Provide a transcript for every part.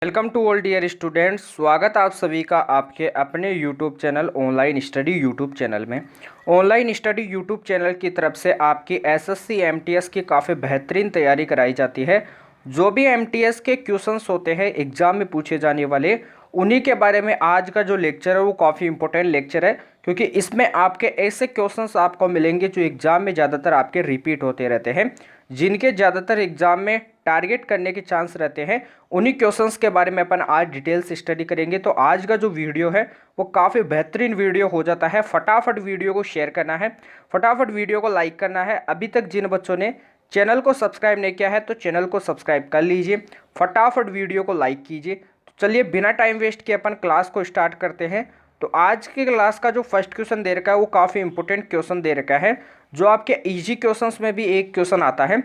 Welcome to all dear students. स्वागत आप सभी का आपके अपने YouTube channel online study YouTube channel में। ऑनलाइन स्टडी यूट्यूब चैनल की तरफ से आपकी एसएससी एमटीएस की काफ़ी बेहतरीन तैयारी कराई जाती है। जो भी एमटीएस के क्वेश्चंस होते हैं एग्जाम में पूछे जाने वाले, उन्हीं के बारे में आज का जो लेक्चर है वो काफ़ी इंपॉर्टेंट लेक्चर है, क्योंकि इसमें आपके ऐसे क्वेश्चंस आपको मिलेंगे जो एग्जाम में ज़्यादातर आपके रिपीट होते रहते हैं, जिनके ज़्यादातर एग्जाम में टारगेट करने के चांस रहते हैं। उन्हीं क्वेश्चंस के बारे में अपन आज डिटेल्स स्टडी करेंगे। तो आज का जो वीडियो है वो काफ़ी बेहतरीन वीडियो हो जाता है। फटाफट वीडियो को शेयर करना है, फटाफट वीडियो को लाइक करना है। अभी तक जिन बच्चों ने चैनल को सब्सक्राइब नहीं किया है तो चैनल को सब्सक्राइब कर लीजिए, फटाफट वीडियो को लाइक कीजिए। तो चलिए बिना टाइम वेस्ट किए अपन क्लास को स्टार्ट करते हैं। तो आज की क्लास का जो फर्स्ट क्वेश्चन दे रखा है वो काफ़ी इंपॉर्टेंट क्वेश्चन दे रखा है, जो आपके इजी क्वेश्चंस में भी एक क्वेश्चन आता है।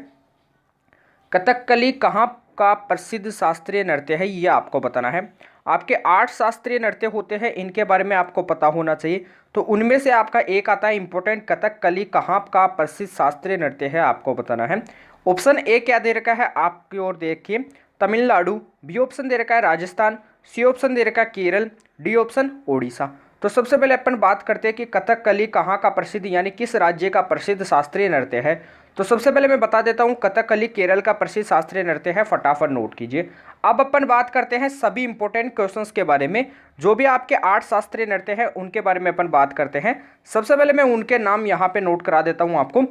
कथकली कहाँ का प्रसिद्ध शास्त्रीय नृत्य है, ये आपको बताना है। आपके 8 शास्त्रीय नृत्य होते हैं, इनके बारे में आपको पता होना चाहिए। तो उनमें से आपका एक आता है इंपॉर्टेंट, कथकली कहाँ का प्रसिद्ध शास्त्रीय नृत्य है, आपको बताना है। ऑप्शन ए क्या दे रखा है आपकी ओर देखिए, तमिलनाडु। बी ऑप्शन दे रखा है राजस्थान। सी ऑप्शन दे रखा है केरल। D option Odisha. तो सबसे पहले अपन बात करते हैं कि कथकली कहाँ का प्रसिद्ध यानी किस राज्य का प्रसिद्ध शास्त्रीय नृत्य है। तो सबसे पहले मैं बता देता हूँ, कथकली केरल का प्रसिद्ध शास्त्रीय नृत्य है, फटाफट नोट कीजिए। अब अपन बात करते हैं सभी इंपॉर्टेंट क्वेश्चंस के बारे में। जो भी आपके 8 शास्त्रीय नृत्य हैं उनके बारे में अपन बात करते हैं। सबसे पहले मैं उनके नाम यहाँ पे नोट करा देता हूँ आपको।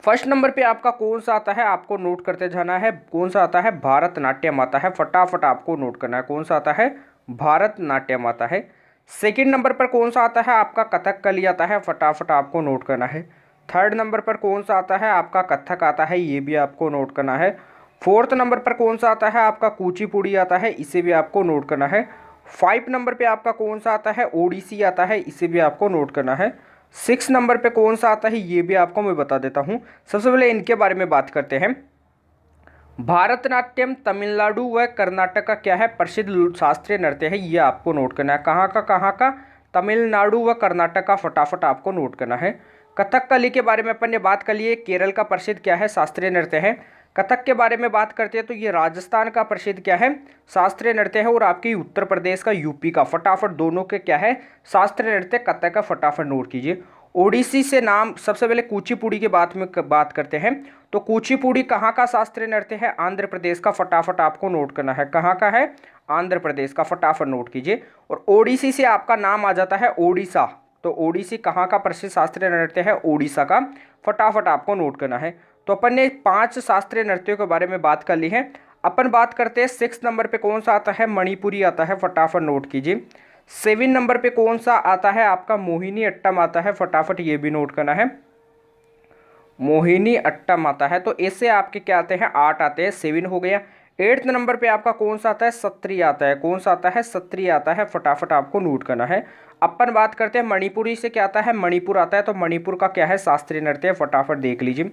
फर्स्ट नंबर पे आपका कौन सा आता है, आपको नोट करते जाना है। कौन सा आता है, भारतनाट्यम आता है, फटाफट आपको नोट करना है। कौन सा आता है, भारतनाट्यम आता है। सेकंड नंबर पर कौन सा आता है, आपका कथकली आता है, फटाफट आपको नोट करना है। थर्ड नंबर पर कौन सा आता है, आपका कथक आता है, ये भी आपको नोट करना है। फोर्थ नंबर पर कौन सा आता है, आपका कुचिपुड़ी आता है, इसे भी आपको नोट करना है। 5 नंबर पे आपका कौन सा आता है, ओडिसी आता है, इसे भी आपको नोट करना है। 6 नंबर पे कौन सा आता है, ये भी आपको मैं बता देता हूँ। सबसे पहले इनके बारे में बात करते हैं। भारतनाट्यम तमिलनाडु व कर्नाटक का क्या है, प्रसिद्ध शास्त्रीय नृत्य है, ये आपको नोट करना है। कहाँ का, तमिलनाडु व कर्नाटक का, फटाफट आपको नोट करना है। कथकली के बारे में अपन ने बात कर ली है, केरल का प्रसिद्ध क्या है, शास्त्रीय नृत्य है। कथक के बारे में बात करते हैं तो ये राजस्थान का प्रसिद्ध क्या है, शास्त्रीय नृत्य है। और आपकी उत्तर प्रदेश का, यूपी का, फटाफट दोनों के क्या है, शास्त्रीय नृत्य कथक का, फटाफट नोट कीजिए। ओडिसी से नाम, सबसे पहले कुचिपुड़ी के बात करते हैं। तो कुचिपुड़ी कहाँ का शास्त्रीय नृत्य है, आंध्र प्रदेश का, फटाफट आपको नोट करना है। कहाँ का है, आंध्र प्रदेश का, फटाफट नोट कीजिए। और ओडिसी से आपका नाम आ जाता है ओडिशा। तो ओडिसी कहाँ का प्रसिद्ध शास्त्रीय नृत्य है, ओडिशा का, फटाफट आपको नोट करना है। तो अपन ने 5 शास्त्रीय नृत्यों के बारे में बात कर ली है। अपन बात करते हैं 6 नंबर पे कौन सा आता है, मणिपुरी आता है, फटाफट नोट कीजिए। 7 नंबर पे कौन सा आता है, आपका मोहिनी अट्टम आता है, फटाफट ये भी नोट करना है। मोहिनी अट्टम आता है। तो ऐसे आपके क्या आते हैं, 8 आते हैं, 7 हो गया। 8 नंबर पे आपका कौन सा आता है, सत्रिय आता है। कौन सा आता है, सत्रिय आता है, फटाफट आपको नोट करना है। अपन बात करते हैं मणिपुरी से क्या आता है, मणिपुर आता है। तो मणिपुर का क्या है, शास्त्रीय नृत्य है, फटाफट देख लीजिए।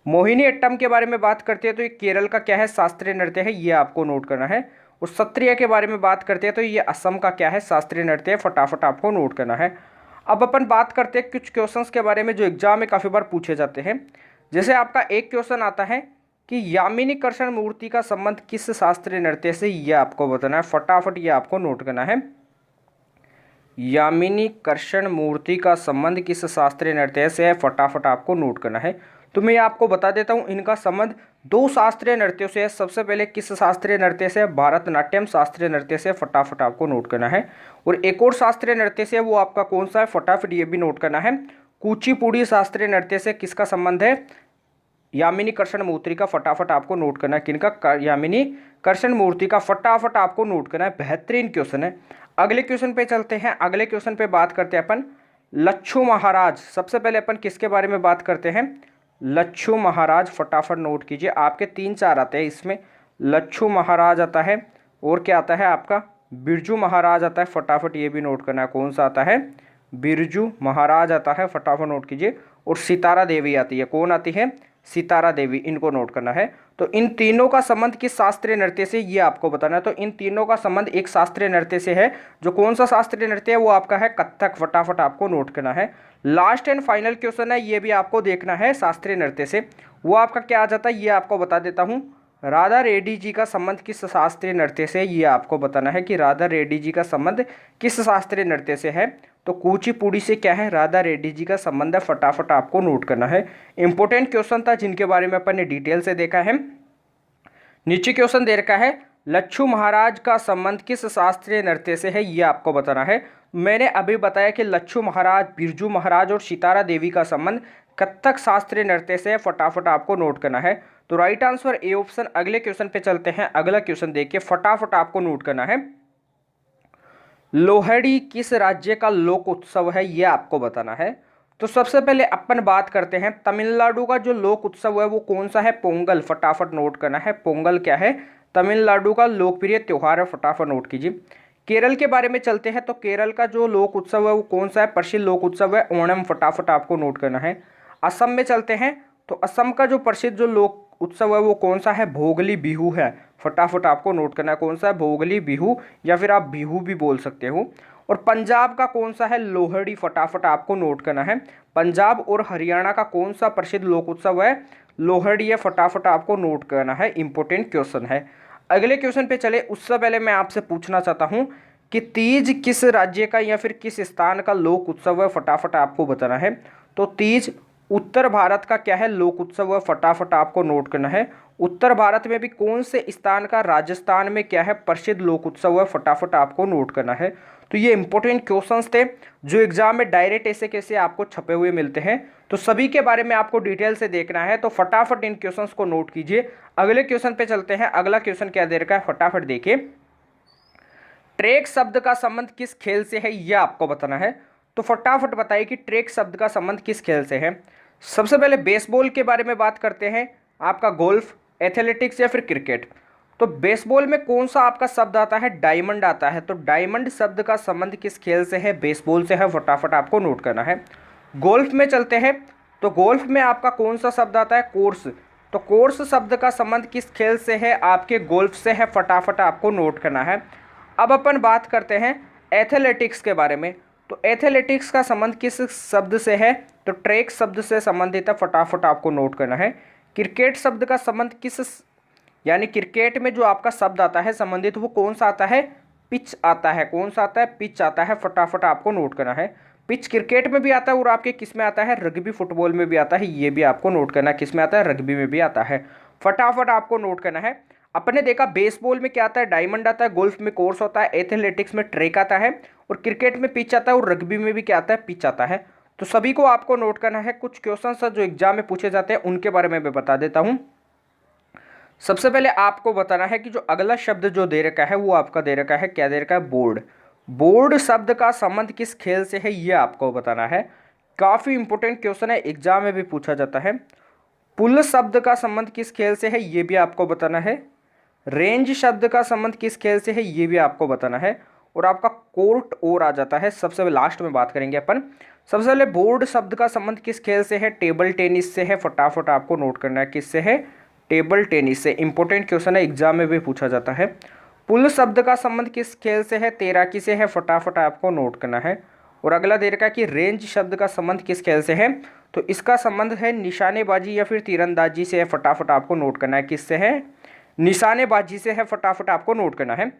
मोहिनी अट्टम के बारे में बात करते हैं तो ये केरल का क्या है, शास्त्रीय नृत्य है, ये आपको नोट करना है। और सत्रिय के बारे में बात करते हैं तो ये असम का क्या है, शास्त्रीय नृत्य है, फटाफट आपको नोट करना है। अब अपन बात करते हैं कुछ क्वेश्चंस के बारे में जो एग्जाम में काफ़ी बार पूछे जाते हैं। जैसे आपका एक क्वेश्चन आता है कि यामिनी कृष्ण मूर्ति का संबंध किस शास्त्रीय नृत्य से, ये आपको बताना है, फटाफट ये आपको नोट करना है। यामिनी कृष्ण मूर्ति का संबंध किस शास्त्रीय नृत्य से है, फटाफट आपको नोट करना है। तो मैं आपको बता देता हूँ, इनका संबंध 2 शास्त्रीय नृत्यों से है। सबसे पहले किस शास्त्रीय नृत्य से, भारतनाट्यम शास्त्रीय नृत्य से, फटाफट आपको नोट करना है। और एक और शास्त्रीय नृत्य से, वो आपका कौन सा है, फटाफट ये भी नोट करना है। कुचिपुड़ी शास्त्रीय नृत्य से किसका संबंध है, यामिनी कृष्ण मूर्ति का, फटाफट आपको नोट करना है। किनका, यामिनी कृष्ण मूर्ति का, फटाफट आपको नोट करना है। बेहतरीन क्वेश्चन है। अगले क्वेश्चन पे चलते हैं। अगले क्वेश्चन पे बात करते हैं अपन लच्छू महाराज। सबसे पहले अपन किसके बारे में बात करते हैं, लच्छू महाराज, फटाफट नोट कीजिए। आपके 3-4 आते हैं इसमें, लच्छू महाराज आता है, और क्या आता है आपका, बिरजू महाराज आता है, फटाफट ये भी नोट करना है। कौन सा आता है, बिरजू महाराज आता है, फटाफट नोट कीजिए। और सितारा देवी आती है, कौन आती है, सितारा देवी, इनको नोट करना है। तो इन तीनों का संबंध किस शास्त्रीय नृत्य से, ये आपको बताना है। तो इन तीनों का संबंध एक शास्त्रीय नृत्य से है। जो कौन सा शास्त्रीय नृत्य है, वो आपका है कथक, फटाफट आपको नोट करना है। लास्ट एंड फाइनल क्वेश्चन है, ये भी आपको देखना है शास्त्रीय नृत्य से, वो आपका क्या आ जाता है, ये आपको बता देता हूँ। राधा रेड्डी जी का संबंध किस शास्त्रीय नृत्य से, ये आपको बताना है कि राधा रेड्डी जी का संबंध किस शास्त्रीय नृत्य से है। तो कुचिपुड़ी से क्या है, राधा रेड्डी जी का संबंध है। फटाफट आपको नोट करना है। इंपॉर्टेंट क्वेश्चन था जिनके बारे में अपन ने डिटेल से देखा है। नीचे क्वेश्चन दे रखा है, लच्छू महाराज का संबंध किस शास्त्रीय नृत्य से है, ये आपको बताना है। मैंने अभी बताया कि लच्छू महाराज, बिरजू महाराज और सितारा देवी का संबंध कथक शास्त्रीय नृत्य से है। फटाफट आपको नोट करना है। तो राइट आंसर ए ऑप्शन। अगले क्वेश्चन पे चलते हैं। अगला क्वेश्चन देखिए, फटाफट आपको नोट करना है। लोहड़ी किस राज्य का लोक उत्सव है, यह आपको बताना है। तो सबसे पहले अपन बात करते हैं, तमिलनाडु का जो लोक उत्सव है वो कौन सा है, पोंगल। फटाफट नोट करना है, पोंगल क्या है, तमिलनाडु का लोकप्रिय त्योहार है। फटाफट नोट कीजिए। केरल के बारे में चलते हैं। तो केरल का जो लोक उत्सव है वो कौन सा है, प्रसिद्ध लोक उत्सव है ओणम। फटाफट आपको नोट करना है। असम में चलते हैं। तो असम का जो प्रसिद्ध जो लोक उत्सव है वो कौन सा है, भोगली बिहू है। फटाफट आपको नोट करना है कौन सा है, भोगली बिहू, या फिर आप बिहू भी बोल सकते हो। और पंजाब का कौन सा है, लोहड़ी। फटाफट आपको नोट करना है। पंजाब और हरियाणा का कौन सा प्रसिद्ध लोक उत्सव है, लोहड़ी है। फटाफट आपको नोट करना है, इंपॉर्टेंट क्वेश्चन है। अगले क्वेश्चन पे चले, उससे पहले मैं आपसे पूछना चाहता हूँ कि तीज किस राज्य का या फिर किस स्थान का लोक उत्सव है। फटाफट आपको बताना है। तो तीज उत्तर भारत का क्या है, लोक उत्सव है। फटाफट आपको नोट करना है। उत्तर भारत में भी कौन से स्थान का, राजस्थान में क्या है, प्रसिद्ध लोक उत्सव है। फटाफट आपको नोट करना है। तो ये इंपॉर्टेंट क्वेश्चंस थे जो एग्जाम में डायरेक्ट ऐसे कैसे आपको छपे हुए मिलते हैं। तो सभी के बारे में आपको डिटेल से देखना है। तो फटाफट इन क्वेश्चंस को नोट कीजिए। अगले क्वेश्चन पे चलते हैं। अगला क्वेश्चन क्या दे रखा है, फटाफट देखिए। ट्रैक शब्द का संबंध किस खेल से है, यह आपको बताना है। तो फटाफट बताइए कि ट्रैक शब्द का संबंध किस खेल से है। सबसे पहले बेसबॉल के बारे में बात करते हैं। आपका गोल्फ, एथलेटिक्स या फिर क्रिकेट। तो बेसबॉल में कौन सा आपका शब्द आता है, डायमंड आता है। तो डायमंड शब्द का संबंध किस खेल से है, बेसबॉल से है। फटाफट आपको नोट करना है। गोल्फ में चलते हैं। तो गोल्फ में आपका कौन सा शब्द आता है, कोर्स। तो कोर्स शब्द का संबंध किस खेल से है, आपके गोल्फ से है। फटाफट आपको नोट करना है। अब अपन बात करते हैं एथलेटिक्स के बारे में। तो एथलेटिक्स का संबंध किस शब्द से है, तो ट्रैक शब्द से संबंधित है। फटाफट आपको नोट करना है। क्रिकेट शब्द का संबंध किस, यानी क्रिकेट में जो आपका शब्द आता है संबंधित, वो कौन सा आता है, पिच आता है। कौन सा आता है, पिच आता है। फटाफट आपको नोट करना है। पिच क्रिकेट में भी आता है और आपके किस में आता है, रग्बी फुटबॉल में भी आता है। ये भी आपको नोट करना है, किस में आता है, रग्बी में भी आता है। फटाफट आपको नोट करना है। अपने देखा बेसबॉल में क्या आता है, डायमंड आता है, गोल्फ में कोर्स होता है, एथलेटिक्स में ट्रैक आता है, और क्रिकेट में पिच आता है, और रग्बी में भी क्या आता है, पिच आता है। तो सभी को आपको नोट करना है। कुछ क्वेश्चन जो एग्जाम में पूछे जाते हैं उनके बारे में मैं बता देता हूँ। सबसे पहले आपको बताना है कि जो अगला शब्द जो दे रखा है वो आपका दे रखा है, क्या दे रखा है, बोर्ड। बोर्ड शब्द का संबंध किस खेल से है, ये आपको बताना है। काफ़ी इंपॉर्टेंट क्वेश्चन है, एग्जाम में भी पूछा जाता है। पुल शब्द का संबंध किस खेल से है, ये भी आपको बताना है। रेंज शब्द का संबंध किस खेल से है, ये भी आपको बताना है। और आपका कोर्ट और आ जाता है, सबसे लास्ट में बात करेंगे अपन। सबसे पहले बोर्ड शब्द का संबंध किस खेल से है, टेबल टेनिस से है। फटाफट आपको नोट करना है, किससे है, टेबल टेनिस से। इंपॉर्टेंट क्वेश्चन है, एग्जाम में भी पूछा जाता है। पुल शब्द का संबंध किस खेल से है, तैराकी से है। फटाफट आपको नोट करना है। और अगला दे रखा है कि रेंज शब्द का संबंध किस खेल से है, तो इसका संबंध है निशानेबाजी या फिर तीरंदाजी से है। फटाफट आपको नोट करना है, किससे है, निशानेबाजी से है। फटाफट आपको नोट करना है।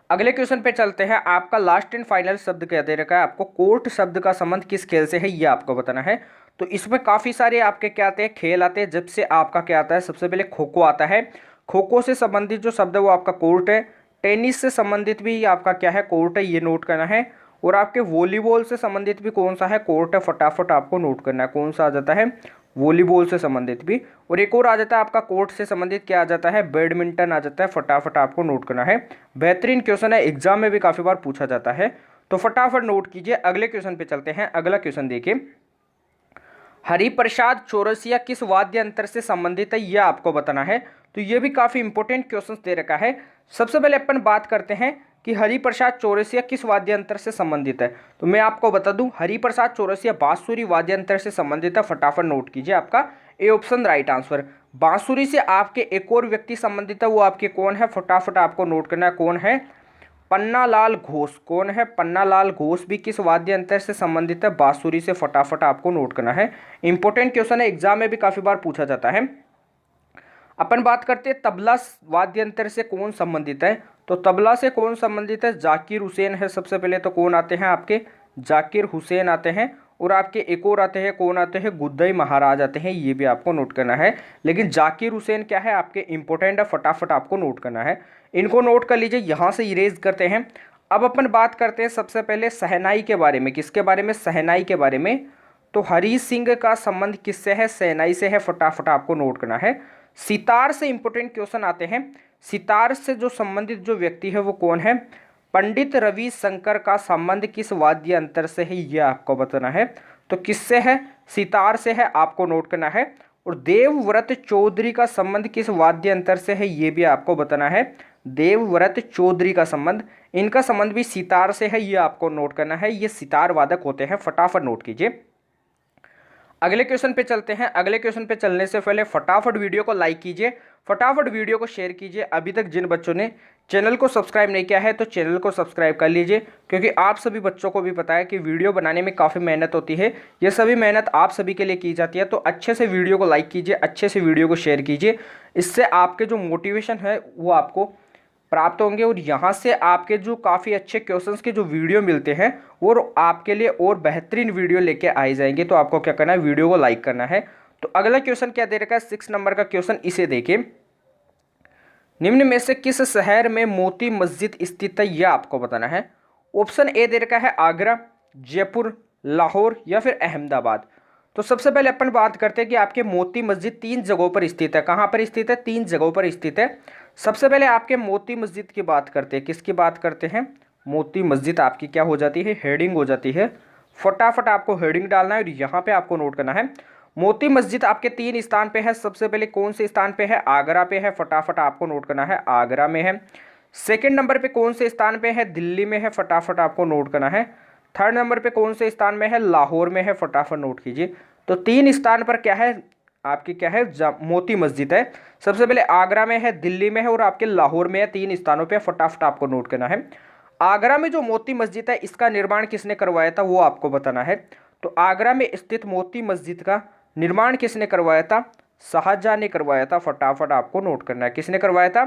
अगले क्वेश्चन पे चलते हैं। आपका लास्ट एंड फाइनल शब्द क्या दे रखा है, आपको कोर्ट शब्द का संबंध किस खेल से है, ये आपको बताना है। तो इसमें काफ़ी सारे आपके क्या आते हैं, खेल आते हैं। जब से आपका क्या आता है, सबसे पहले खो खो आता है। खो खो से संबंधित जो शब्द है वो आपका कोर्ट है। टेनिस से संबंधित भी आपका क्या है, कोर्ट है, ये नोट करना है। और आपके वॉलीबॉल से संबंधित भी कौन सा है, कोर्ट है। फटाफट आपको नोट करना है, कौन सा आ जाता है, वॉलीबॉल से संबंधित भी। और एक और आ जाता है आपका कोर्ट से संबंधित, क्या आ जाता है, बैडमिंटन आ जाता है। फटाफट आपको नोट करना है। बेहतरीन क्वेश्चन है, एग्जाम में भी काफ़ी बार पूछा जाता है। तो फटाफट नोट कीजिए। अगले क्वेश्चन पे चलते हैं। अगला क्वेश्चन देखिए, हरिप्रसाद चौरसिया किस वाद्य यंत्र से संबंधित है, यह आपको बताना है। तो ये भी काफ़ी इंपॉर्टेंट क्वेश्चन दे रखा है। सबसे पहले अपन बात करते हैं कि हरिप्रसाद चौरसिया किस वाद्य यंत्र से संबंधित है। तो मैं आपको बता दूं, हरिप्रसाद चौरसिया बांसुरी वाद्य यंत्र से संबंधित है। फटाफट नोट कीजिए, आपका ए ऑप्शन राइट आंसर। बांसुरी से आपके एक और व्यक्ति संबंधित है, वो आपके कौन है, फटाफट आपको नोट करना है, कौन है, पन्नालाल घोष। कौन है, पन्नालाल घोष भी किस वाद्य यंत्र से संबंधित है, बांसुरी से। फटाफट आपको नोट करना है। इंपॉर्टेंट क्वेश्चन है, एग्जाम में भी काफ़ी बार पूछा जाता है। अपन बात करते हैं तबला वाद्य यंत्र से कौन संबंधित है, तो तबला से कौन संबंधित है, जाकिर हुसैन है सबसे पहले। तो कौन आते हैं आपके, जाकिर हुसैन आते हैं। और आपके एक और आते हैं, कौन आते हैं, गुद्दई महाराज आते हैं, ये भी आपको नोट करना है। लेकिन जाकिर हुसैन क्या है आपके इंपॉर्टेंट है, फटाफट आपको नोट करना है, इनको नोट कर लीजिए। यहाँ से इरेज करते हैं। अब अपन बात करते हैं सबसे पहले शहनाई के बारे में। किसके बारे में, शहनाई के बारे में। तो हरी सिंह का संबंध किससे है, शहनाई से है, फटाफट आपको नोट करना है। सितार से इंपॉर्टेंट क्वेश्चन आते हैं। सितार से जो संबंधित जो व्यक्ति है वो कौन है, पंडित रवि शंकर का संबंध किस वाद्य यंत्र से है, ये आपको बताना है। तो किससे है, सितार से है, आपको नोट करना है। और देवव्रत चौधरी का संबंध किस वाद्य यंत्र से है, ये भी आपको बताना है। देवव्रत चौधरी का संबंध, इनका संबंध भी सितार से है, ये आपको नोट करना है। ये सितार वादक होते हैं, फटाफट नोट कीजिए। अगले क्वेश्चन पे चलते हैं। अगले क्वेश्चन पे चलने से पहले फटाफट वीडियो को लाइक कीजिए, फटाफट वीडियो को शेयर कीजिए। अभी तक जिन बच्चों ने चैनल को सब्सक्राइब नहीं किया है तो चैनल को सब्सक्राइब कर लीजिए, क्योंकि आप सभी बच्चों को भी पता है कि वीडियो बनाने में काफ़ी मेहनत होती है। ये सभी मेहनत आप सभी के लिए की जाती है। तो अच्छे से वीडियो को लाइक कीजिए, अच्छे से वीडियो को शेयर कीजिए। इससे आपके जो मोटिवेशन है वो आपको प्राप्त होंगे, और यहाँ से आपके जो काफ़ी अच्छे क्वेश्चंस के जो वीडियो मिलते हैं वो आपके लिए और बेहतरीन वीडियो लेके आए जाएंगे। तो आपको क्या करना है, वीडियो को लाइक करना है। तो अगला क्वेश्चन क्या दे रखा है, 6 नंबर का क्वेश्चन, इसे देखिए। निम्न में से किस शहर में मोती मस्जिद स्थित है, यह आपको बताना है। ऑप्शन ए दे रखा है आगरा, जयपुर, लाहौर या फिर अहमदाबाद। तो सबसे पहले अपन बात करते हैं कि आपके मोती मस्जिद 3 जगहों पर स्थित है। कहाँ पर स्थित है, 3 जगहों पर स्थित है। सबसे पहले आपके मोती मस्जिद की बात करते हैं। किसकी बात करते हैं, मोती मस्जिद आपकी क्या हो जाती है, हेडिंग हो जाती है। फटाफट आपको हेडिंग डालना है और यहाँ पे आपको नोट करना है। मोती मस्जिद आपके 3 स्थान पे है। सबसे पहले कौन से स्थान पे है, आगरा पे है, फटाफट आपको नोट करना है, आगरा में है। सेकंड नंबर पे कौन से स्थान पे है, दिल्ली में है, फटाफट आपको नोट करना है। थर्ड नंबर पे कौन से स्थान में है, लाहौर में है, फटाफट नोट कीजिए। तो 3 स्थान पर क्या है आपकी, क्या है, मोती मस्जिद है। सबसे पहले आगरा में है, दिल्ली में है और आपके लाहौर में है। 3 स्थानों पे फटाफट आपको नोट करना है। आगरा में जो मोती मस्जिद है इसका निर्माण किसने करवाया था, वो आपको बताना है। तो आगरा में स्थित मोती मस्जिद का निर्माण किसने करवाया था, शाहजहां ने करवाया था, फटाफट आपको नोट करना है। किसने करवाया था,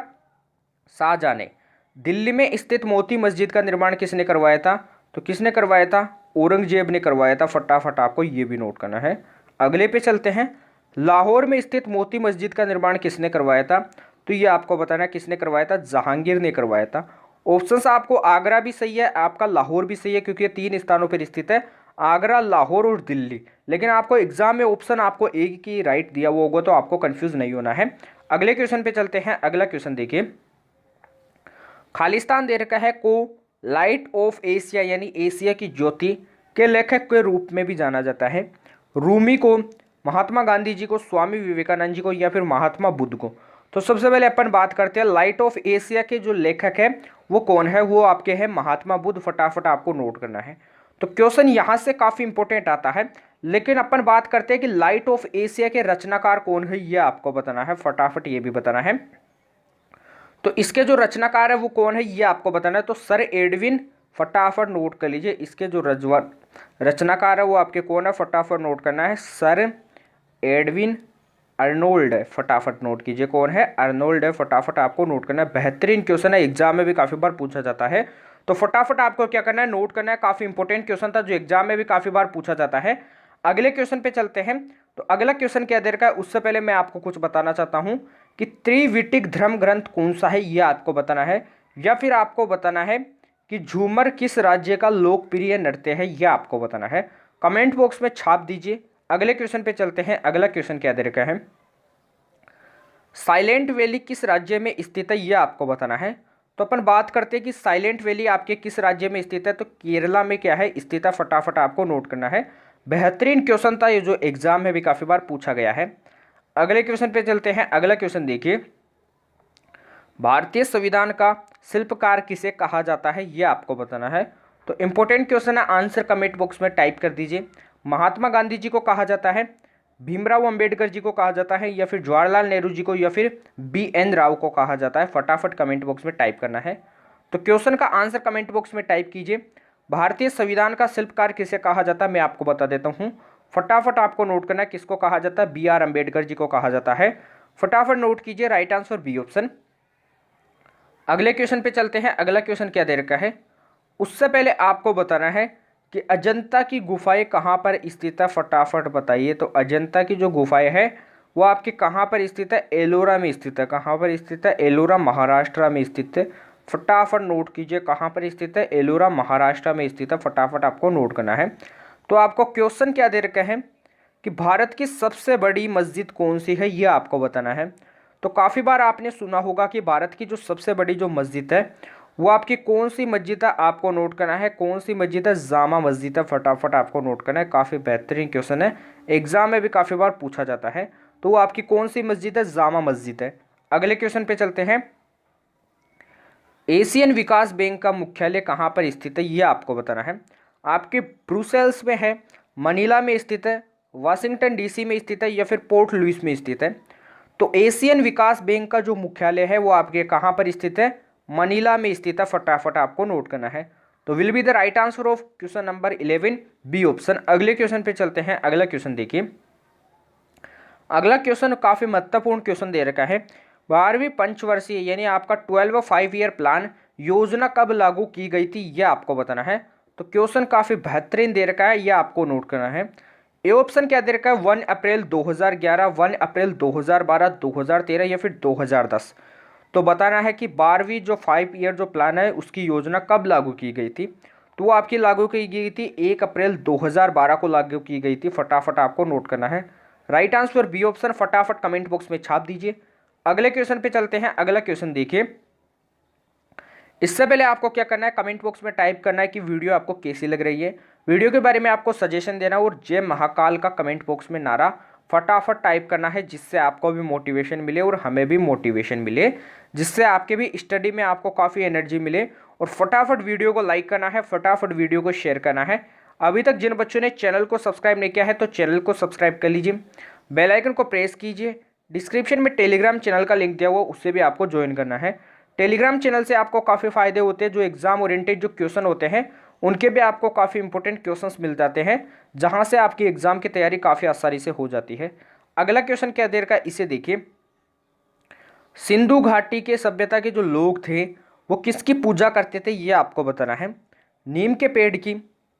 शाहजहां ने। दिल्ली में स्थित मोती मस्जिद का निर्माण किसने करवाया था, तो किसने करवाया था, औरंगजेब ने करवाया था, फटाफट आपको ये भी नोट करना है। अगले पे चलते हैं। लाहौर में स्थित मोती मस्जिद का निर्माण किसने करवाया था, तो ये आपको बताना है किसने करवाया था, जहांगीर ने करवाया था। ऑप्शंस आपको आगरा भी सही है, आपका लाहौर भी सही है, क्योंकि ये 3 स्थानों पर स्थित है, आगरा, लाहौर और दिल्ली। लेकिन आपको एग्जाम में ऑप्शन आपको एक ही राइट दिया हुआ होगा, तो आपको कंफ्यूज नहीं होना है। अगले क्वेश्चन पे चलते हैं। अगला क्वेश्चन देखिए। खालिस्तान दे रखा है को लाइट ऑफ एशिया यानी एशिया की ज्योति के लेखक के रूप में भी जाना जाता है। रूमी को, महात्मा गांधी जी को, स्वामी विवेकानंद जी को या फिर महात्मा बुद्ध को। तो सबसे पहले अपन बात करते हैं लाइट ऑफ एशिया के जो लेखक है वो कौन है, वो आपके हैं महात्मा बुद्ध, फटाफट आपको नोट करना है। तो क्वेश्चन यहाँ से काफ़ी इंपॉर्टेंट आता है। लेकिन अपन बात करते हैं कि लाइट ऑफ एशिया के रचनाकार कौन है, ये आपको बताना है, फटाफट ये भी बताना है। तो इसके जो रचनाकार है वो कौन है, ये आपको बताना है। तो सर एडविन, फटाफट नोट कर लीजिए। इसके जो रचनाकार है वो आपके कौन है, फटाफट नोट करना है, सर एडविन अर्नोल्ड है, फटाफट नोट कीजिए कौन है, अर्नोल्ड है, फटाफट आपको नोट करना है। बेहतरीन क्वेश्चन है, एग्जाम में भी काफ़ी बार पूछा जाता है। तो फटाफट आपको क्या करना है, नोट करना है। काफ़ी इंपॉर्टेंट क्वेश्चन था जो एग्जाम में भी काफ़ी बार पूछा जाता है। अगले क्वेश्चन पे चलते हैं। तो अगला क्वेश्चन क्या दे रखा है, उससे पहले मैं आपको कुछ बताना चाहता हूँ कि त्रिविटिक धर्म ग्रंथ कौन सा है, यह आपको बताना है। या फिर आपको बताना है कि झूमर किस राज्य का लोकप्रिय नृत्य है, यह आपको बताना है। कमेंट बॉक्स में छाप दीजिए। अगले क्वेश्चन पे चलते हैं। अगला क्वेश्चन क्या दे रखा है, साइलेंट वैली किस राज्य में स्थित है, यह आपको बताना है। तो अपन बात करते हैं कि साइलेंट वैली आपके किस राज्य में स्थित है, तो केरला में क्या है, स्थित है, फटाफट आपको नोट करना है। बेहतरीन क्वेश्चन था ये, जो एग्जाम में भी काफ़ी बार पूछा गया है। अगले क्वेश्चन पे चलते हैं। अगला क्वेश्चन देखिए, भारतीय संविधान का शिल्पकार किसे कहा जाता है, यह आपको बताना है। तो इंपॉर्टेंट क्वेश्चन है, आंसर कमेंट बॉक्स में टाइप कर दीजिए। महात्मा गांधी जी को कहा जाता है, भीमराव अंबेडकर जी को कहा जाता है, या फिर जवाहरलाल नेहरू जी को, या फिर BN राव को कहा जाता है, फटाफट कमेंट बॉक्स में टाइप करना है। तो क्वेश्चन का आंसर कमेंट बॉक्स में टाइप कीजिए। भारतीय संविधान का शिल्पकार किसे कहा जाता है, मैं आपको बता देता हूँ, फटाफट आपको नोट करना है। किसको कहा जाता है, BR अम्बेडकर जी को कहा जाता है। फटाफट नोट कीजिए, राइट आंसर बी ऑप्शन। अगले क्वेश्चन पे चलते हैं। अगला क्वेश्चन क्या दे रखा है, उससे पहले आपको बताना है कि अजंता की गुफाएं कहाँ पर स्थित है, फटाफट बताइए। तो अजंता की जो गुफाएं है वो आपके कहाँ पर स्थित है, एलोरा में स्थित है। कहाँ पर स्थित है, एलोरा महाराष्ट्र में स्थित है। फटाफट नोट कीजिए, कहाँ पर स्थित है, एलोरा महाराष्ट्र में स्थित है। फटाफट आपको नोट करना है। तो आपको क्वेश्चन क्या दे रखा है कि भारत की सबसे बड़ी मस्जिद कौन सी है, यह आपको बताना है। तो काफ़ी बार आपने सुना होगा कि भारत की जो सबसे बड़ी जो मस्जिद है वो आपकी कौन सी मस्जिद है, आपको नोट करना है। कौन सी मस्जिद है, जामा मस्जिद है। फटाफट आपको नोट करना है, काफ़ी बेहतरीन क्वेश्चन है, एग्जाम में भी काफ़ी बार पूछा जाता है। तो वो आपकी कौन सी मस्जिद है, जामा मस्जिद है। अगले क्वेश्चन पे चलते हैं। एशियन विकास बैंक का मुख्यालय कहाँ पर स्थित है, यह आपको बताना है। आपके ब्रुसेल्स में है, मनीला में स्थित है, वाशिंगटन डीसी में स्थित है, या फिर पोर्ट लुइस में स्थित है। तो एशियन विकास बैंक का जो मुख्यालय है वो आपके कहाँ पर स्थित है, मनीला में स्थित है। फटाफट आपको नोट करना है। तो will be the right answer of question number 11 B option. अगले क्वेश्चन पे चलते हैं। अगला क्वेश्चन देखिए। अगला क्वेश्चन काफ़ी महत्वपूर्ण क्वेश्चन दे रखा है। 12वीं पंचवर्षीय यानी आपका 12 5 ईयर प्लान योजना कब लागू की गई थी, यह आपको बताना है। तो क्वेश्चन काफ़ी बेहतरीन दे रखा है, यह आपको नोट करना है। ए ऑप्शन क्या दे रखा है, 1 अप्रैल 2011, 1 अप्रैल 2012, 2013 या फिर 2010। तो बताना है कि 12वीं जो 5 ईयर जो प्लान है उसकी योजना कब लागू की गई थी। तो वो आपकी लागू की गई थी 1 अप्रैल 2012 को लागू की गई थी। फटाफट आपको नोट करना है, राइट आंसर बी ऑप्शन। फटाफट कमेंट बॉक्स में छाप दीजिए। अगले क्वेश्चन पे चलते हैं। अगला क्वेश्चन देखिए। इससे पहले आपको क्या करना है, कमेंट बॉक्स में टाइप करना है कि वीडियो आपको कैसी लग रही है, वीडियो के बारे में आपको सजेशन देना, और जय महाकाल का कमेंट बॉक्स में नारा फटाफट टाइप करना है, जिससे आपको भी मोटिवेशन मिले और हमें भी मोटिवेशन मिले, जिससे आपके भी स्टडी में आपको काफ़ी एनर्जी मिले। और फटाफट वीडियो को लाइक करना है, फटाफट वीडियो को शेयर करना है। अभी तक जिन बच्चों ने चैनल को सब्सक्राइब नहीं किया है तो चैनल को सब्सक्राइब कर लीजिए, बेल आइकन को प्रेस कीजिए। डिस्क्रिप्शन में टेलीग्राम चैनल का लिंक दिया हुआ, उससे भी आपको ज्वाइन करना है। टेलीग्राम चैनल से आपको काफ़ी फायदे होते हैं, जो एग्जाम ओरिएंटेड जो क्वेश्चन होते हैं उनके भी आपको काफ़ी इंपॉर्टेंट क्वेश्चंस मिल जाते हैं, जहां से आपकी एग्जाम की तैयारी काफ़ी आसानी से हो जाती है। अगला क्वेश्चन क्या दे रखा है, इसे देखिए। सिंधु घाटी के सभ्यता के जो लोग थे वो किसकी पूजा करते थे, ये आपको बताना है। नीम के पेड़ की,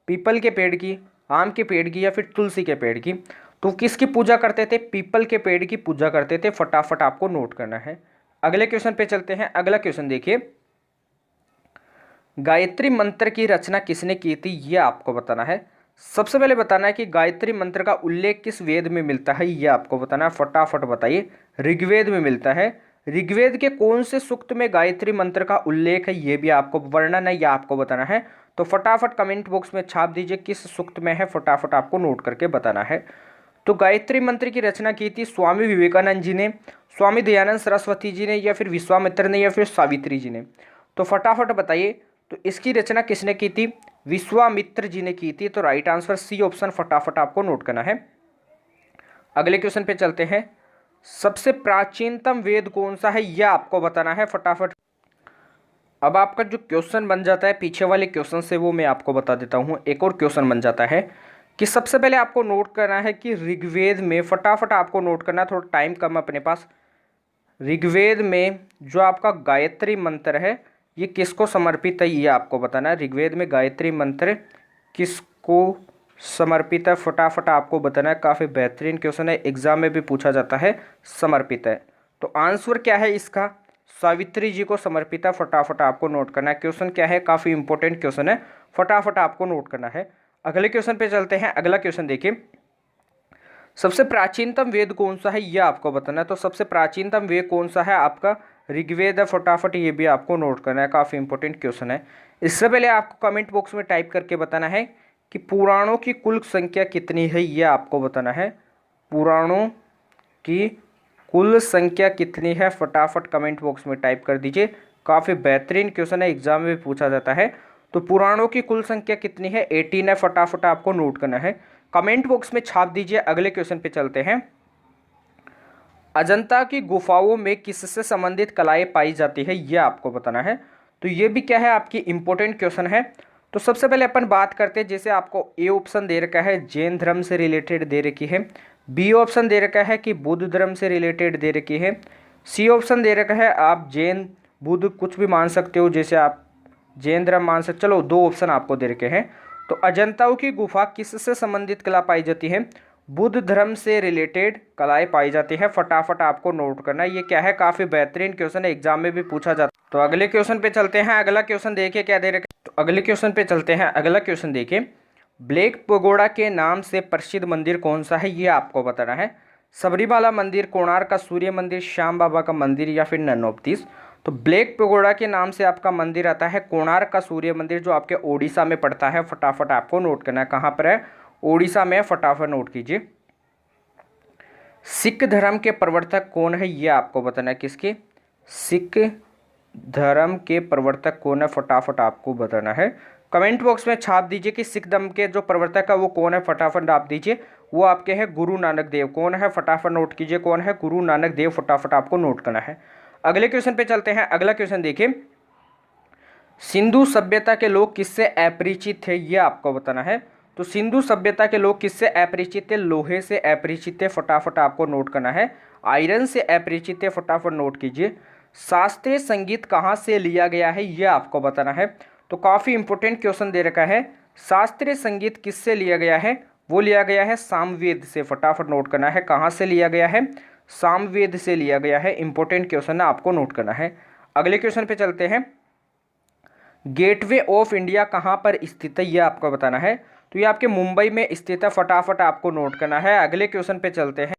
पीपल के पेड़ की, आम के पेड़ की, या फिर तुलसी के पेड़ की। तो किसकी पूजा करते थे, पीपल के पेड़ की पूजा करते थे। फटाफट आपको नोट करना है। अगले क्वेश्चन पे चलते हैं। अगला क्वेश्चन देखिए। गायत्री मंत्र की रचना किसने की थी, यह आपको बताना है। सबसे पहले बताना है कि गायत्री मंत्र का उल्लेख किस वेद में मिलता है, यह आपको बताना है। फटाफट बताइए। ऋग्वेद में मिलता है। ऋग्वेद के कौन से सूक्त में गायत्री मंत्र का उल्लेख है, यह भी आपको वर्णन है, यह आपको बताना है। तो फटाफट कमेंट बॉक्स में छाप दीजिए किस सूक्त में है, फटाफट आपको नोट करके बताना है। तो गायत्री मंत्र की रचना की थी स्वामी विवेकानंद जी ने, स्वामी दयानंद सरस्वती जी ने, या फिर विश्वामित्र ने, या फिर सावित्री जी ने। तो फटाफट बताइए, तो इसकी रचना किसने की थी, विश्वामित्र जी ने की थी। तो राइट आंसर सी ऑप्शन। फटाफट आपको नोट करना है। अगले क्वेश्चन पे चलते हैं। सबसे प्राचीनतम वेद कौन सा है, यह आपको बताना है। फटाफट अब आपका जो क्वेश्चन बन जाता है पीछे वाले क्वेश्चन से, वो मैं आपको बता देता हूँ। एक और क्वेश्चन बन जाता है कि सबसे पहले आपको नोट करना है कि ऋग्वेद में, फटाफट आपको नोट करना है, थोड़ा टाइम कम है अपने पास। ऋग्वेद में जो आपका गायत्री मंत्र है ये किसको समर्पित है, ये आपको बताना है। ऋग्वेद में गायत्री मंत्र किसको समर्पित है, फटाफट आपको बताना है। काफ़ी बेहतरीन क्वेश्चन है, एग्जाम में भी पूछा जाता है, समर्पित है। तो आंसर क्या है इसका, सावित्री जी को समर्पित है। फटाफट आपको नोट करना है। क्वेश्चन क्या है, काफ़ी इंपॉर्टेंट क्वेश्चन है, फटाफट आपको नोट करना है। अगले क्वेश्चन पे चलते हैं। अगला क्वेश्चन देखिए। सबसे प्राचीनतम वेद कौन सा है, यह आपको बताना है। तो सबसे प्राचीनतम वेद कौन सा है, आपका ऋग्वेद है। फटाफट ये भी आपको नोट करना है, काफ़ी इंपॉर्टेंट क्वेश्चन है। इससे पहले आपको कमेंट बॉक्स में टाइप करके बताना है कि पुराणों की कुल संख्या कितनी है, यह आपको बताना है। पुराणों की कुल संख्या कितनी है, फटाफट कमेंट बॉक्स में टाइप कर दीजिए। काफ़ी बेहतरीन क्वेश्चन है, एग्जाम में पूछा जाता है। तो पुराणों की कुल संख्या कितनी है, 18 है। फटाफट आपको नोट करना है, कमेंट बॉक्स में छाप दीजिए। अगले क्वेश्चन पे चलते हैं। अजंता की गुफाओं में किससे संबंधित कलाएं पाई जाती है, यह आपको बताना है। तो ये भी क्या है, आपकी इंपॉर्टेंट क्वेश्चन है। तो सबसे पहले अपन बात करते हैं, जैसे आपको ए ऑप्शन दे रखा है जैन धर्म से रिलेटेड दे रखी है, बी ऑप्शन दे रखा है कि बुद्ध धर्म से रिलेटेड दे रखी है। सी ऑप्शन दे रखा है आप जैन बुद्ध कुछ भी मान सकते हो, जैसे आप जैन धर्म मान सकते। चलो दो ऑप्शन आपको दे रखे हैं। तो अजंताओं की गुफा किससे संबंधित कला पाई जाती है? बुद्ध धर्म से रिलेटेड कलाएं पाई जाती है। फटाफट आपको नोट करना है। ये क्या है, काफ़ी बेहतरीन क्वेश्चन है, एग्जाम में भी पूछा जाता है। तो अगले क्वेश्चन पे चलते हैं। अगला क्वेश्चन देखिए क्या दे रखा है। तो अगले क्वेश्चन पे चलते हैं। अगला क्वेश्चन देखिए, ब्लैक पगोड़ा के नाम से प्रसिद्ध मंदिर कौन सा है, ये आपको बताना है। सबरीमाला मंदिर, कोणार्क का सूर्य मंदिर, श्याम बाबा का मंदिर, या फिर नन ऑफ दिस। तो ब्लैक पगोड़ा के नाम से आपका मंदिर आता है कोणार्क का सूर्य मंदिर, जो आपके ओडिशा में पड़ता है। फटाफट आपको नोट करना है, कहाँ पर है, ओडिशा में। फटाफट नोट कीजिए। सिख धर्म के प्रवर्तक कौन है, ये आपको बताना है। किसके? सिख धर्म के प्रवर्तक कौन है, फटाफट आपको बताना है। कमेंट बॉक्स में छाप दीजिए कि सिख धर्म के जो प्रवर्तक है वो कौन है, फटाफट आप दीजिए। वो आपके हैं गुरु नानक देव। कौन है, फटाफट नोट कीजिए, कौन है, गुरु नानक देव। फटाफट आपको नोट करना है। अगले क्वेश्चन पे चलते हैं। अगला क्वेश्चन देखिए, सिंधु सभ्यता के लोग किससे अपरिचित थे, ये आपको बताना है। तो सिंधु सभ्यता के लोग किससे अपरिचित थे? लोहे से अपरिचित थे। फटाफट आपको नोट करना है। आयरन से अपरिचित थे। फटाफट नोट कीजिए। शास्त्रीय संगीत कहाँ से लिया गया है, ये आपको बताना है। तो काफ़ी इंपॉर्टेंट क्वेश्चन दे रखा है। शास्त्रीय संगीत किससे लिया गया है? वो लिया गया है सामवेद से। फटाफट नोट करना है, कहाँ से लिया गया है, सामवेद से लिया गया है। इंपॉर्टेंट क्वेश्चन है, आपको नोट करना है। अगले क्वेश्चन पे चलते हैं। गेटवे ऑफ इंडिया कहाँ पर स्थित है, ये आपको बताना है। तो ये आपके मुंबई में स्थित है। फटाफट आपको नोट करना है। अगले क्वेश्चन पे चलते हैं।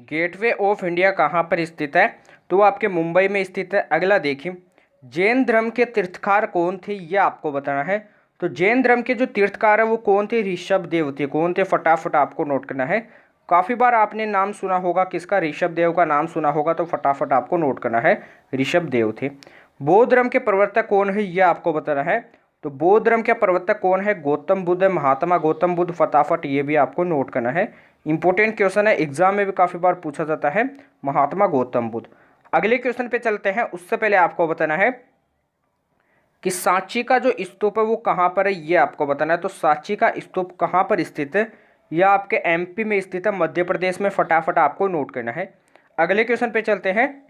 गेटवे ऑफ इंडिया कहाँ पर स्थित है? तो वो आपके मुंबई में स्थित है। अगला देखिए, जैन धर्म के तीर्थकार कौन थे, ये आपको बताना है। तो जैन धर्म के जो तीर्थकार है वो कौन थे? ऋषभ देव थे। कौन थे? फटाफट आपको नोट करना है। काफ़ी बार आपने नाम सुना होगा किसका, ऋषभ देव का नाम सुना होगा। तो फटाफट आपको नोट करना है, ऋषभ देव थे। बौद्ध धर्म के प्रवर्तक कौन है, ये आपको बताना है। तो बौद्ध धर्म के प्रवर्तक कौन है? गौतम बुद्ध है, महात्मा गौतम बुद्ध। फटाफट ये भी आपको नोट करना है। इंपॉर्टेंट क्वेश्चन है, एग्जाम में भी काफ़ी बार पूछा जाता है, महात्मा गौतम बुद्ध। अगले क्वेश्चन पे चलते हैं। उससे पहले आपको बताना है कि सांची का जो स्तूप है वो कहाँ पर है, ये आपको बताना है। तो सांची का स्तूप कहाँ पर स्थित है? यह आपके एमपी में स्थित है, मध्य प्रदेश में। फटाफट आपको नोट करना है। अगले क्वेश्चन पे चलते हैं।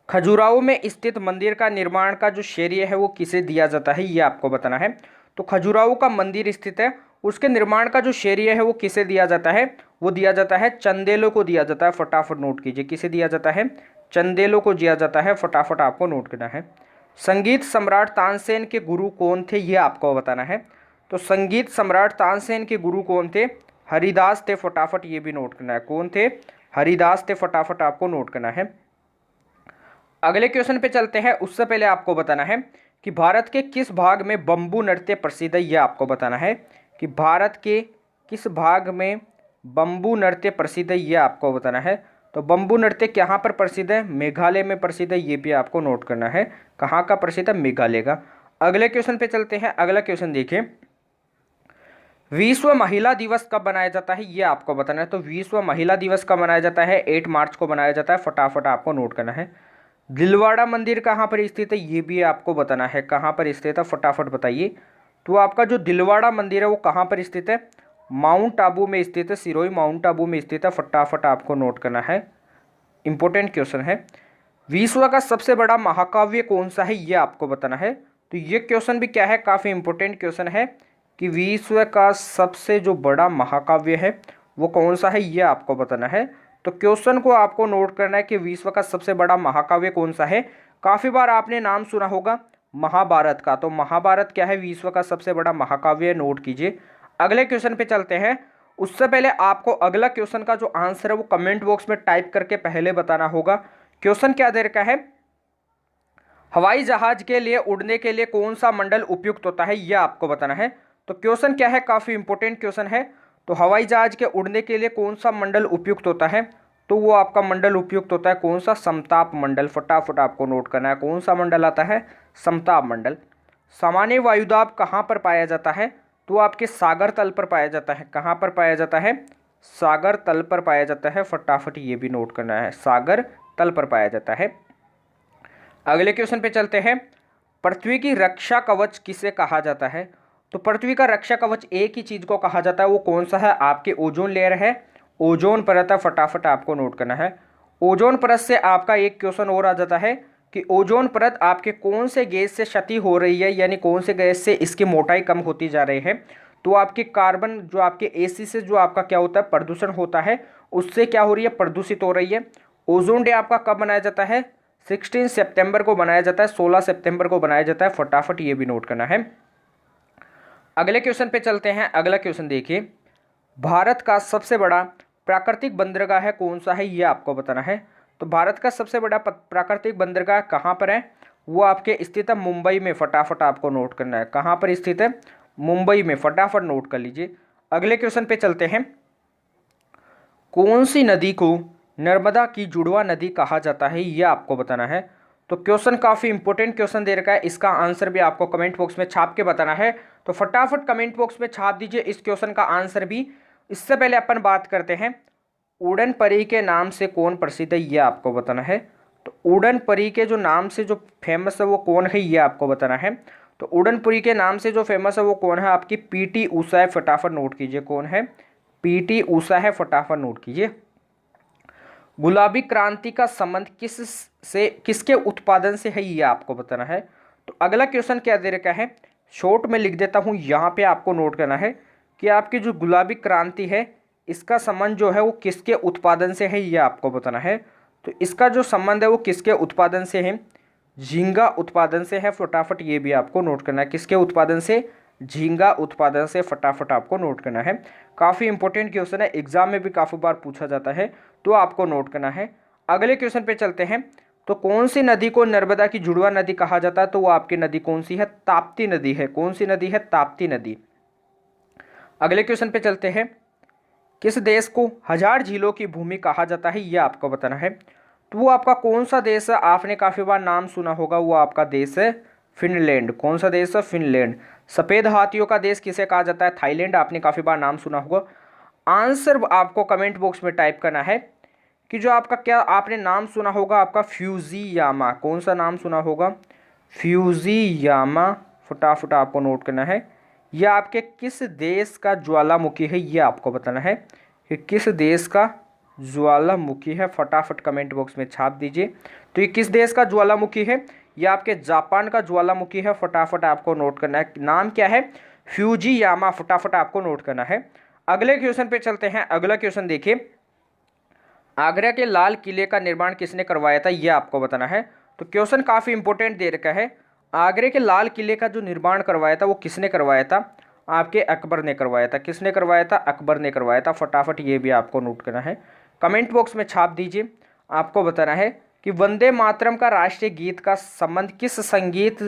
खजुराहो में स्थित मंदिर का निर्माण का जो श्रेय है वो किसे दिया जाता है, ये आपको बताना है। तो खजुराहो का मंदिर स्थित है, उसके निर्माण का जो श्रेय है वो किसे दिया जाता है? वो दिया जाता है चंदेलों को दिया जाता है। फटाफट नोट कीजिए, किसे दिया जाता है? चंदेलों को दिया जाता है। फटाफट आपको नोट करना है। संगीत सम्राट तानसेन के गुरु कौन थे, ये आपको बताना है। तो संगीत सम्राट तानसेन के गुरु कौन थे? हरिदास थे। फटाफट ये भी नोट करना है, कौन थे? हरिदास थे। फटाफट आपको नोट करना है। अगले क्वेश्चन पे चलते हैं। उससे पहले आपको बताना है कि भारत के किस भाग में बम्बू नृत्य प्रसिद्ध है, यह आपको बताना है कि भारत के किस भाग में बम्बू नृत्य प्रसिद्ध है, यह आपको बताना है। तो बम्बू नृत्य कहाँ पर प्रसिद्ध है? मेघालय में प्रसिद्ध है। ये भी आपको नोट करना है, कहाँ का प्रसिद्ध है? मेघालय का। अगले क्वेश्चन पे चलते हैं। अगला क्वेश्चन देखिए, विश्व महिला दिवस कब मनाया जाता है, ये आपको बताना है। तो विश्व महिला दिवस कब मनाया जाता है? 8 मार्च को मनाया जाता है। फटाफट आपको नोट करना है। दिलवाड़ा मंदिर कहाँ पर स्थित है, ये भी आपको बताना है, कहाँ पर स्थित है? फटाफट बताइए। तो आपका जो दिलवाड़ा मंदिर है वो कहाँ पर स्थित है? माउंट आबू में स्थित है। सिरोही माउंट आबू में स्थित है। फटाफट आपको नोट करना है। इंपॉर्टेंट क्वेश्चन है। विश्व का सबसे बड़ा महाकाव्य कौन सा है, ये आपको बताना है। तो ये क्वेश्चन भी क्या है, काफ़ी इंपॉर्टेंट क्वेश्चन है कि विश्व का सबसे जो बड़ा महाकाव्य है वो कौन सा है, ये आपको बताना है। तो क्वेश्चन को आपको नोट करना है कि विश्व का सबसे बड़ा महाकाव्य कौन सा है। काफ़ी बार आपने नाम सुना होगा महाभारत का। तो महाभारत क्या है? विश्व का सबसे बड़ा महाकाव्य, नोट कीजिए। अगले क्वेश्चन पे चलते हैं। उससे पहले आपको अगला क्वेश्चन का जो आंसर है वो कमेंट बॉक्स में टाइप करके पहले बताना होगा। क्वेश्चन क्या दे रखा है? हवाई जहाज के लिए उड़ने के लिए कौन सा मंडल उपयुक्त होता है, यह आपको बताना है। तो क्वेश्चन क्या है, काफ़ी इंपॉर्टेंट क्वेश्चन है। तो हवाई जहाज के उड़ने के लिए कौन सा मंडल उपयुक्त होता है? तो वो आपका मंडल उपयुक्त होता है कौन सा? समताप मंडल। फटाफट आपको नोट करना है, कौन सा मंडल आता है? समताप मंडल। सामान्य वायुदाब कहाँ पर पाया जाता है? तो आपके सागर तल पर पाया जाता है। कहाँ पर पाया जाता है? सागर तल पर पाया जाता है। फटाफट ये भी नोट करना है, सागर तल पर पाया जाता है। अगले क्वेश्चन पे चलते हैं। पृथ्वी की रक्षा कवच किसे कहा जाता है? तो पृथ्वी का रक्षा कवच एक ही चीज़ को कहा जाता है, वो कौन सा है? आपके ओजोन लेयर है। ओजोन परत है, फटाफट आपको नोट करना है। ओजोन परत से आपका एक क्वेश्चन और आ जाता है कि ओजोन परत आपके कौन से गैस से क्षति हो रही है, यानी कौन से गैस से इसकी मोटाई कम होती जा रही है। तो आपके कार्बन जो आपके एसी से जो आपका क्या होता है प्रदूषण होता है, उससे क्या हो रही है, प्रदूषित हो रही है। ओजोन डे आपका कब मनाया जाता है, 16 सितंबर को मनाया जाता है, 16 सितंबर को मनाया जाता है, फटाफट ये भी नोट करना है। अगले क्वेश्चन पे चलते हैं। अगला क्वेश्चन देखिए, भारत का सबसे बड़ा प्राकृतिक बंदरगाह है कौन सा है, ये आपको बताना है। तो भारत का सबसे बड़ा प्राकृतिक बंदरगाह कहाँ पर है, वो आपके स्थित है मुंबई में, फटाफट आपको नोट करना है। कहाँ पर स्थित है, मुंबई में, फटाफट नोट कर लीजिए। अगले क्वेश्चन पे चलते हैं। कौन सी नदी को नर्मदा की जुड़वा नदी कहा जाता है, ये आपको बताना है। तो क्वेश्चन काफ़ी इंपॉर्टेंट क्वेश्चन दे रखा है, इसका आंसर भी आपको कमेंट बॉक्स में छाप के बताना है। तो फटाफट कमेंट बॉक्स में छाप दीजिए इस क्वेश्चन का आंसर भी। इससे पहले अपन बात करते हैं, उड़न परी के नाम से कौन प्रसिद्ध है, ये आपको बताना है। तो उड़न परी के जो नाम से जो फेमस है वो कौन है, ये आपको बताना है। तो उड़न परी के नाम से जो फेमस है वो कौन है, आपकी पीटी ऊषा है, फटाफट नोट कीजिए। कौन है, पीटी ऊषा है, फटाफट नोट कीजिए। गुलाबी क्रांति का संबंध किसके उत्पादन से है, ये आपको बताना है। तो अगला क्वेश्चन क्या दे रखा है, शॉर्ट में लिख देता हूँ, यहाँ पे आपको नोट करना है कि आपकी जो गुलाबी क्रांति है इसका संबंध जो है वो किसके उत्पादन से है, ये आपको बताना है। तो इसका जो संबंध है वो किसके उत्पादन से है, झींगा उत्पादन से है, फटाफट ये भी आपको नोट करना है। किसके उत्पादन से, झींगा उत्पादन से, फटाफट आपको नोट करना है। काफ़ी इंपॉर्टेंट क्वेश्चन है, एग्जाम में भी काफ़ी बार पूछा जाता है, तो आपको नोट करना है। अगले क्वेश्चन पे चलते हैं। तो कौन सी नदी को नर्मदा की जुड़वा नदी कहा जाता है, तो वो आपकी नदी कौन सी है, ताप्ती नदी है। कौन सी नदी है, ताप्ती नदी। अगले क्वेश्चन पे चलते हैं। किस देश को हजार झीलों की भूमि कहा जाता है, ये आपको बताना है। तो वो आपका कौन सा देश है, आपने काफ़ी बार नाम सुना होगा, वो आपका देश है फिनलैंड। कौन सा देश है, फिनलैंड। सफ़ेद हाथियों का देश किसे कहा जाता है, थाईलैंड, आपने काफ़ी बार नाम सुना होगा। आंसर आपको कमेंट बॉक्स में टाइप करना है कि जो आपका क्या आपने नाम सुना होगा, आपका फ्यूजियामा। कौन सा नाम सुना होगा, फ्यूजियामा, फटाफट आपको नोट करना है। यह आपके किस देश का ज्वालामुखी है, ये आपको बताना है कि किस देश का ज्वालामुखी है, फटाफट कमेंट बॉक्स में छाप दीजिए। तो ये किस देश का ज्वालामुखी है, ये आपके जापान का ज्वालामुखी है, फटाफट आपको नोट करना है। नाम क्या है, फ्यूजियामा, फटाफट आपको नोट करना है। अगले क्वेश्चन पे चलते हैं। अगला क्वेश्चन देखिए, आगरा के लाल किले का निर्माण किसने करवाया था, ये आपको बताना है। तो क्वेश्चन काफ़ी इंपॉर्टेंट दे रखा है। आगरे के लाल किले का जो निर्माण करवाया था वो किसने करवाया था, आपके अकबर ने करवाया था। किसने करवाया था, अकबर ने करवाया था, फटाफट ये भी आपको नोट करना है। कमेंट बॉक्स में छाप दीजिए। आपको बताना है कि वंदे मातरम का राष्ट्रीय गीत का संबंध किस संगीत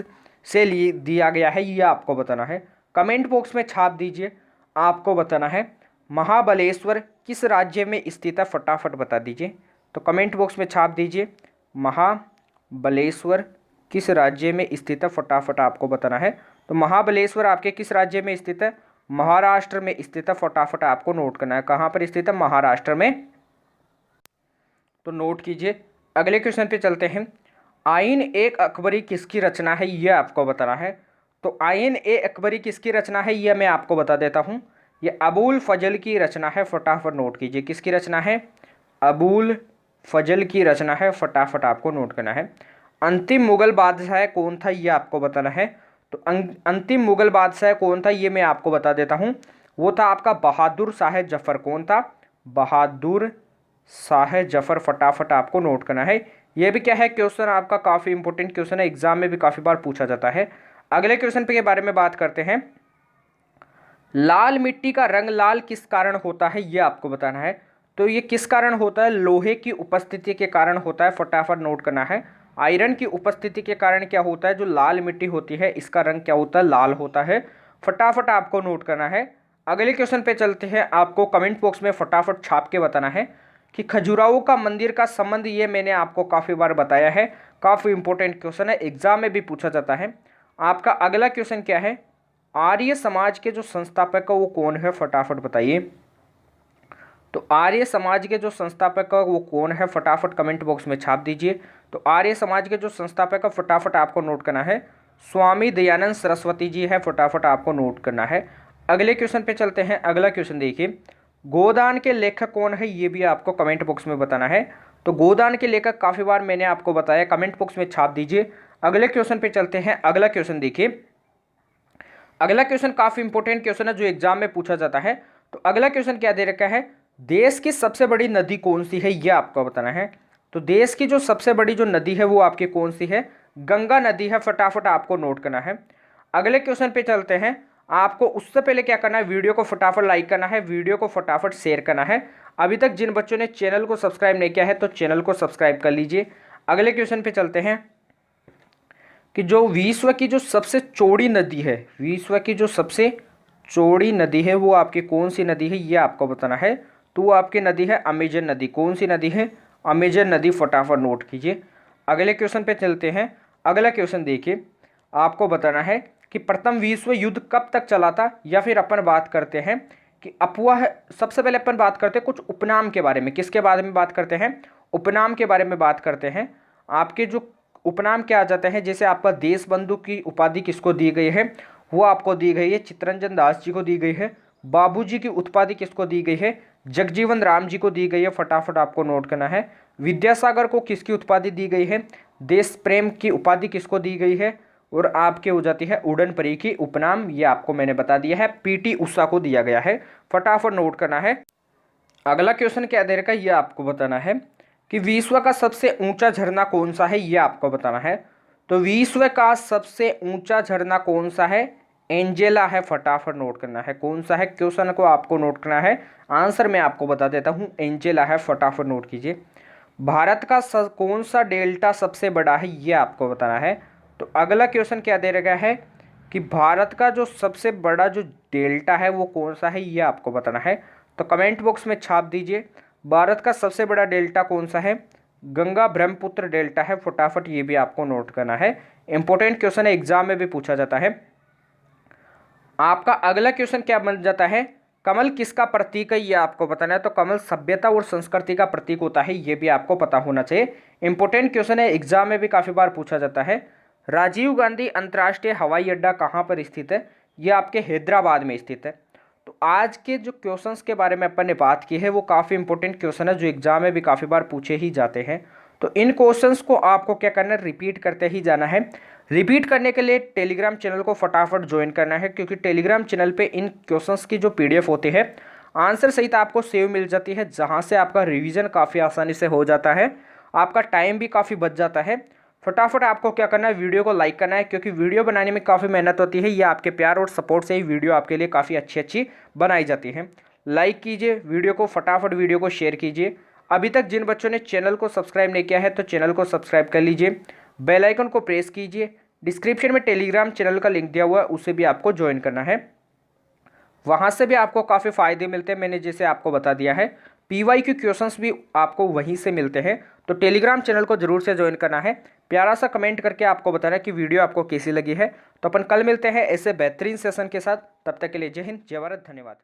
से दिया गया है, ये आपको बताना है। कमेंट बॉक्स में छाप दीजिए। आपको बताना है महाबलेश्वर किस राज्य में स्थित है, फटाफट बता दीजिए। तो कमेंट बॉक्स में छाप दीजिए, महाबलेश्वर किस राज्य में स्थित है, फटाफट आपको बताना है। तो महाबलेश्वर आपके किस राज्य में स्थित है, महाराष्ट्र में स्थित है, फटाफट आपको नोट करना है। कहाँ पर स्थित है, महाराष्ट्र में, तो नोट कीजिए। अगले क्वेश्चन पे चलते हैं। आइन ए अकबरी किसकी रचना है, ये आपको बताना है। तो आइन ए अकबरी किसकी रचना है, ये मैं आपको बता देता हूँ। ये अबुल फजल की रचना है, फटाफट नोट कीजिए। किसकी रचना है, अबुल फजल की रचना है, फटाफट आपको नोट करना है। अंतिम मुगल बादशाह कौन था, ये आपको बताना है। तो अंतिम मुगल बादशाह कौन था, ये मैं आपको बता देता हूँ। वो था आपका बहादुर शाह जफर। कौन था, बहादुर शाह जफर, फटाफट आपको नोट करना है। ये भी क्या है, क्वेश्चन आपका काफ़ी इंपॉर्टेंट क्वेश्चन है, एग्जाम में भी काफ़ी बार पूछा जाता है। अगले क्वेश्चन के बारे में बात करते हैं। लाल मिट्टी का रंग लाल किस कारण होता है, ये आपको बताना है। तो ये किस कारण होता है, लोहे की उपस्थिति के कारण होता है, फटाफट नोट करना है। आयरन की उपस्थिति के कारण क्या होता है, जो लाल मिट्टी होती है इसका रंग क्या होता है, लाल होता है, फटाफट आपको नोट करना है। अगले क्वेश्चन पे चलते हैं। आपको कमेंट बॉक्स में फटाफट छाप के बताना है कि खजुराहो का मंदिर का संबंध, ये मैंने आपको काफ़ी बार बताया है, काफ़ी इंपॉर्टेंट क्वेश्चन है, एग्जाम में भी पूछा जाता है। आपका अगला क्वेश्चन क्या है, आर्य समाज के जो संस्थापक है वो कौन है, फटाफट बताइए। तो आर्य समाज के जो संस्थापक है वो कौन है, फटाफट कमेंट बॉक्स में छाप दीजिए। तो आर्य समाज के जो संस्थापक है फटाफट आपको नोट करना है, स्वामी दयानंद सरस्वती जी है, फटाफट आपको नोट करना है। अगले क्वेश्चन पे चलते हैं। अगला क्वेश्चन देखिए, गोदान के लेखक कौन है, ये भी आपको कमेंट बॉक्स में बताना है। तो गोदान के लेखक काफ़ी बार मैंने आपको बताया, कमेंट बॉक्स में छाप दीजिए। अगले क्वेश्चन पे चलते हैं। अगला क्वेश्चन देखिए, अगला क्वेश्चन काफ़ी इंपॉर्टेंट क्वेश्चन है जो एग्जाम में पूछा जाता है। तो अगला क्वेश्चन क्या दे रखा है, देश की सबसे बड़ी नदी कौन सी है, यह आपको बताना है। तो देश की जो सबसे बड़ी जो नदी है वो आपकी कौन सी है, गंगा नदी है। फटाफट आपको नोट करना है। अगले क्वेश्चन पे चलते हैं। आपको उससे पहले क्या करना है, वीडियो को फटाफट लाइक करना है, वीडियो को फटाफट शेयर करना है। अभी तक जिन बच्चों ने चैनल को सब्सक्राइब नहीं किया है तो चैनल को सब्सक्राइब कर लीजिए। अगले क्वेश्चन पे चलते हैं कि जो विश्व की जो सबसे चौड़ी नदी है, विश्व की जो सबसे चौड़ी नदी है वो आपकी कौन सी नदी है, ये आपको बताना है। तो वो आपकी नदी है अमेजन नदी। कौन सी नदी है, अमेजन नदी। फटाफट नोट कीजिए। अगले क्वेश्चन पे चलते हैं। अगला क्वेश्चन देखिए, आपको बताना है कि प्रथम विश्व युद्ध कब तक चला था, या फिर अपन बात करते हैं कि अफवाह। सबसे पहले अपन बात करते हैं कुछ उपनाम के बारे में। किसके बारे में बात करते हैं, उपनाम के बारे में बात करते हैं। आपके जो उपनाम क्या आ जाते हैं, जैसे आपका देश बंधु की उपाधि किसको दी गई है, वो आपको दी गई है चित्तरंजन दास जी को दी गई है। बाबूजी की उपाधि किसको दी गई है, जगजीवन राम जी को दी गई है। फटाफट आपको नोट करना है। विद्यासागर को किसकी उपाधि दी गई है, देश प्रेम की उपाधि किसको दी गई है, और आपके हो जाती है उड़न परी की उपनाम। ये आपको मैंने बता दिया है, पीटी उषा को दिया गया है। फटाफट नोट करना है। अगला क्वेश्चन क्या दे रखा है, ये आपको बताना है कि विश्व का सबसे ऊंचा झरना कौन सा है, ये आपको बताना है। तो विश्व का सबसे ऊंचा झरना कौन सा है, एंजेला है। फटाफट नोट करना है। कौन सा है, क्वेश्चन को आपको नोट करना है, आंसर मैं आपको बता देता हूँ, एंजेला है। फटाफट नोट कीजिए। भारत का कौन सा डेल्टा सबसे बड़ा है, ये आपको बताना है। तो अगला क्वेश्चन क्या दे रखा है कि भारत का जो सबसे बड़ा जो डेल्टा है वो कौन सा है, ये आपको बताना है। तो कमेंट बॉक्स में छाप दीजिए, भारत का सबसे बड़ा डेल्टा कौन सा है, गंगा ब्रह्मपुत्र डेल्टा है। फटाफट ये भी आपको नोट करना है, इंपॉर्टेंट क्वेश्चन है, एग्जाम में भी पूछा जाता है। आपका अगला क्वेश्चन क्या बन जाता है, कमल किसका प्रतीक है, ये आपको बताना है। तो कमल सभ्यता और संस्कृति का प्रतीक होता है, ये भी आपको पता होना चाहिए। इंपॉर्टेंट क्वेश्चन है, एग्जाम में भी काफ़ी बार पूछा जाता है। राजीव गांधी अंतर्राष्ट्रीय हवाई अड्डा कहाँ पर स्थित है, ये आपके हैदराबाद में स्थित है। तो आज के जो क्वेश्चंस के बारे में अपन ने बात की है वो काफ़ी इंपॉर्टेंट क्वेश्चन है जो एग्जाम में भी काफ़ी बार पूछे ही जाते हैं। तो इन क्वेश्चंस को आपको क्या करना है, रिपीट करते ही जाना है। रिपीट करने के लिए टेलीग्राम चैनल को फटाफट ज्वाइन करना है, क्योंकि टेलीग्राम चैनल पे इन क्वेश्चंस की जो पीडीएफ होती है आंसर सहित आपको सेव मिल जाती है, जहाँ से आपका रिविज़न काफ़ी आसानी से हो जाता है, आपका टाइम भी काफ़ी बच जाता है। फटाफट आपको क्या करना है, वीडियो को लाइक करना है, क्योंकि वीडियो बनाने में काफ़ी मेहनत होती है। ये आपके प्यार और सपोर्ट से ही वीडियो आपके लिए काफ़ी अच्छी बनाई जाती है। लाइक कीजिए वीडियो को, फटाफट वीडियो को शेयर कीजिए। अभी तक जिन बच्चों ने चैनल को सब्सक्राइब नहीं किया है तो चैनल को सब्सक्राइब कर लीजिए, बेल आइकन को प्रेस कीजिए। डिस्क्रिप्शन में टेलीग्राम चैनल का लिंक दिया हुआ है, उसे भी आपको ज्वाइन करना है। वहाँ से भी आपको काफ़ी फ़ायदे मिलते हैं, मैंने जैसे आपको बता दिया है। PYQ क्वेश्चंस भी आपको वहीं से मिलते हैं। तो टेलीग्राम चैनल को जरूर से ज्वाइन करना है। प्यारा सा कमेंट करके आपको बताना है कि वीडियो आपको कैसी लगी है। तो अपन कल मिलते हैं ऐसे बेहतरीन सेशन के साथ। तब तक के लिए जय हिंद, जय भारत, धन्यवाद।